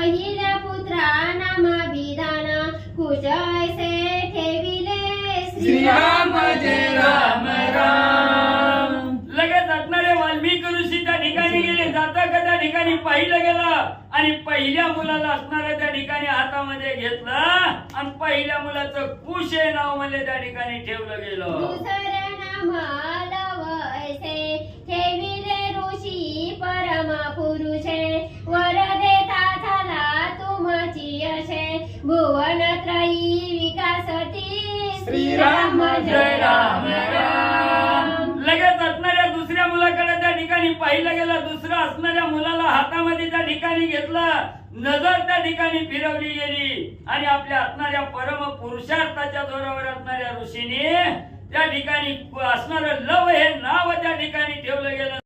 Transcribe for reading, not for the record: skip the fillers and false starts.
पहिल्या पुत्रा नामाभिधान कुश ऐसे ठेविले श्रीराम जय राम राम. लगेच असणारे वाल्मिकी ऋषी त्या ठिकाणी गेले. जाता का त्या ठिकाणी पाहिलं गेलं आणि पहिल्या मुलाला असणाऱ्या त्या ठिकाणी हातामध्ये घेतलं आणि पहिल्या मुलाचं कुश हे नाव म्हणले त्या ठिकाणी ठेवलं गेलं. दुसऱ्या नाम लवैसे ठेविले ऋषी परम पुरुषे वर देता झाला तुमची असे भुवन त्रयी विकासती श्रीराम जय राम राम. लगेच असणाऱ्या दुसऱ्या मुलाकडे त्या ठिकाणी पाहिलं गेलं. दुसऱ्या असणाऱ्या मुलाला हातामध्ये त्या ठिकाणी घेतलं. नजर त्या ठिकाणी फिरवली गेली आणि आपल्या असणाऱ्या परम पुरुषार्थाच्या जोरावर असणाऱ्या ऋषीने त्या ठिकाणी असणारं लव हे नाव